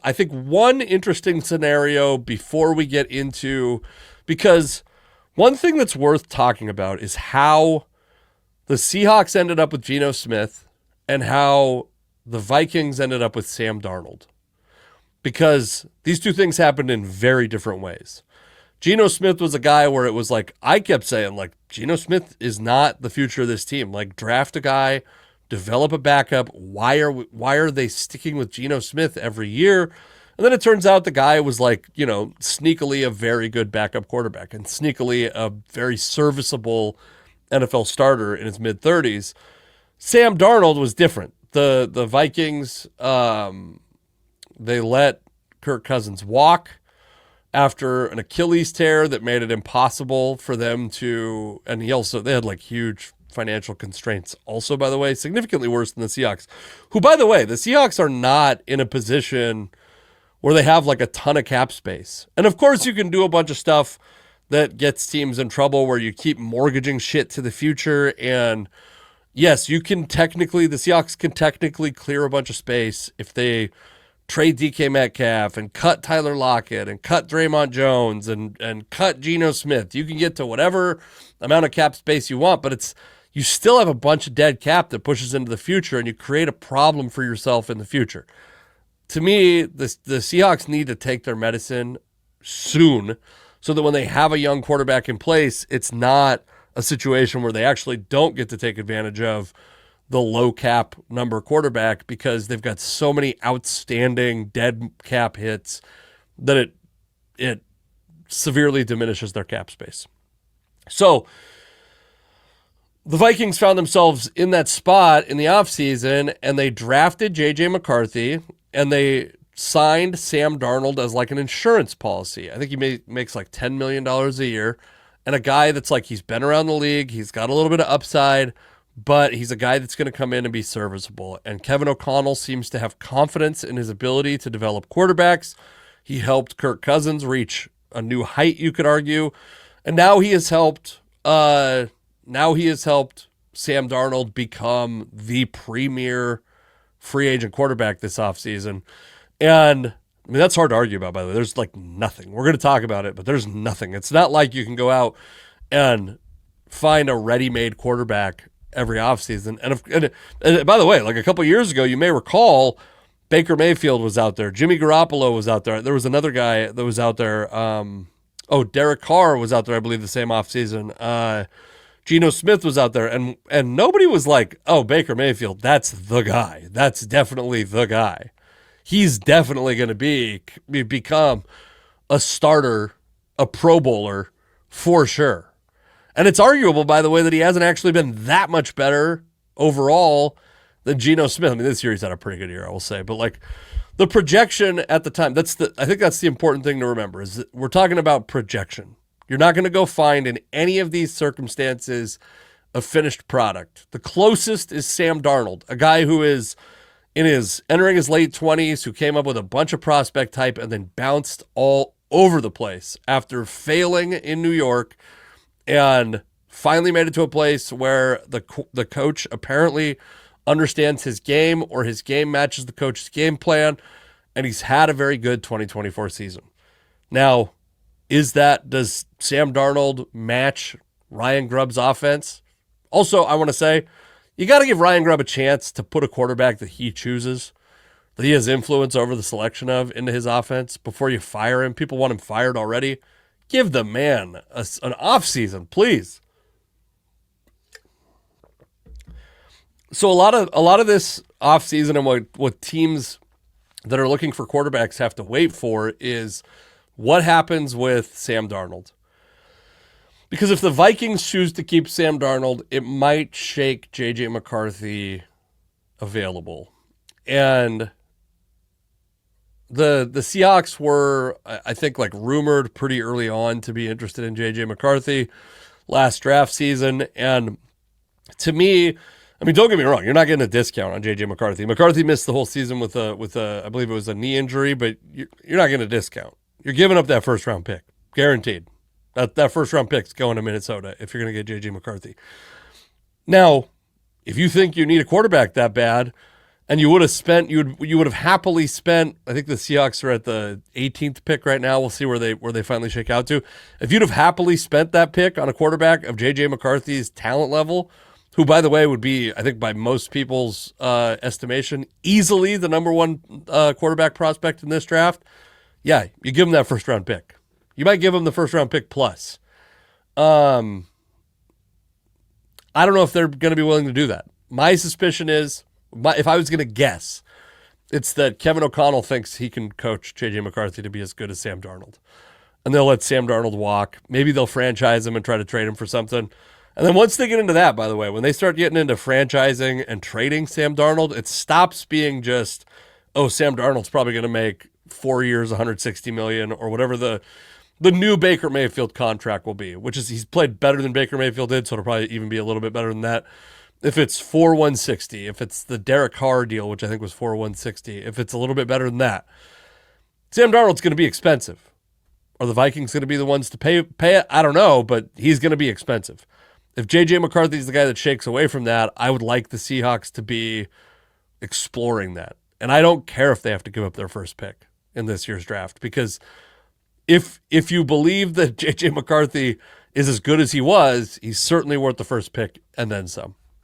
I think one interesting scenario before we get into, because one thing that's worth talking about is how the Seahawks ended up with Geno Smith and how the Vikings ended up with Sam Darnold. Because these two things happened in very different ways. Geno Smith was a guy where it was like, I kept saying, like, Geno Smith is not the future of this team. Like, draft a guy, develop a backup. Why are they sticking with Geno Smith every year? And then it turns out the guy was like, sneakily a very good backup quarterback and sneakily a very serviceable NFL starter in his mid-30s. Sam Darnold was different. The Vikings, they let Kirk Cousins walk after an Achilles tear that made it impossible for them to, and they had like huge financial constraints also, by the way, significantly worse than the Seahawks, who, by the way, the Seahawks are not in a position where they have like a ton of cap space. And of course you can do a bunch of stuff that gets teams in trouble where you keep mortgaging shit to the future. And yes, the Seahawks can technically clear a bunch of space if they trade DK Metcalf and cut Tyler Lockett and cut Draymond Jones and cut Geno Smith. You can get to whatever amount of cap space you want, but you still have a bunch of dead cap that pushes into the future, and you create a problem for yourself in the future. To me, the Seahawks need to take their medicine soon so that when they have a young quarterback in place, it's not a situation where they actually don't get to take advantage of the low cap number quarterback because they've got so many outstanding dead cap hits that it severely diminishes their cap space. So the Vikings found themselves in that spot in the offseason, and they drafted J.J. McCarthy, and they signed Sam Darnold as like an insurance policy. I think he makes like $10 million a year, and a guy that's like, he's been around the league, he's got a little bit of upside, but he's a guy that's going to come in and be serviceable. And Kevin O'Connell seems to have confidence in his ability to develop quarterbacks. He helped Kirk Cousins reach a new height, you could argue. And now he has helped Sam Darnold become the premier free agent quarterback this offseason. And I mean, that's hard to argue about, by the way. There's like nothing. We're going to talk about it, but there's nothing. It's not like you can go out and find a ready-made quarterback every offseason. And by the way, like a couple years ago, you may recall Baker Mayfield was out there. Jimmy Garoppolo was out there. There was another guy that was out there. Derek Carr was out there, I believe, the same offseason. Geno Smith was out there. And nobody was like, oh, Baker Mayfield, that's the guy. That's definitely the guy. He's definitely going to become a starter, a Pro Bowler for sure. And it's arguable, by the way, that he hasn't actually been that much better overall than Geno Smith. I mean, this year he's had a pretty good year, I will say. But like the projection at the time, I think that's the important thing to remember, is that we're talking about projection. You're not going to go find in any of these circumstances a finished product. The closest is Sam Darnold, a guy who is entering his late 20s, who came up with a bunch of prospect type and then bounced all over the place after failing in New York, and finally made it to a place where the coach apparently understands his game, or his game matches the coach's game plan, and he's had a very good 2024 season. Now, does Sam Darnold match Ryan Grubb's offense? Also, I want to say, you got to give Ryan Grubb a chance to put a quarterback that he chooses, that he has influence over the selection of, into his offense before you fire him. People want him fired already. Give the man an offseason, please. So a lot of this offseason and what teams that are looking for quarterbacks have to wait for is what happens with Sam Darnold. Because if the Vikings choose to keep Sam Darnold, it might shake J.J. McCarthy available. And the Seahawks were, I think, like rumored pretty early on to be interested in J.J. McCarthy last draft season. And to me, I mean, don't get me wrong, you're not getting a discount on J.J. McCarthy. McCarthy missed the whole season with a I believe it was a knee injury, but you're not getting a discount. You're giving up that first round pick, guaranteed. That first round pick's going to Minnesota if you're going to get J.J. McCarthy. Now, if you think you need a quarterback that bad, And you would have happily spent, I think the Seahawks are at the 18th pick right now. We'll see where they finally shake out to. If you'd have happily spent that pick on a quarterback of J.J. McCarthy's talent level, who, by the way, would be, I think by most people's estimation, easily the number one quarterback prospect in this draft, yeah, you give him that first round pick. You might give him the first round pick plus. I don't know if they're going to be willing to do that. My suspicion is, if I was going to guess, it's that Kevin O'Connell thinks he can coach J.J. McCarthy to be as good as Sam Darnold. And they'll let Sam Darnold walk. Maybe they'll franchise him and try to trade him for something. And then once they get into that, by the way, when they start getting into franchising and trading Sam Darnold, it stops being just, oh, Sam Darnold's probably going to make 4 years, $160 million, or whatever the new Baker Mayfield contract will be, which is he's played better than Baker Mayfield did, so it'll probably even be a little bit better than that. If it's 4/160, if it's the Derek Carr deal, which I think was 4/160, if it's a little bit better than that, Sam Darnold's going to be expensive. Are the Vikings going to be the ones to pay it? I don't know, but he's going to be expensive. If J.J. McCarthy's the guy that shakes away from that, I would like the Seahawks to be exploring that. And I don't care if they have to give up their first pick in this year's draft, because if you believe that J.J. McCarthy is as good as he was, he's certainly worth the first pick and then some.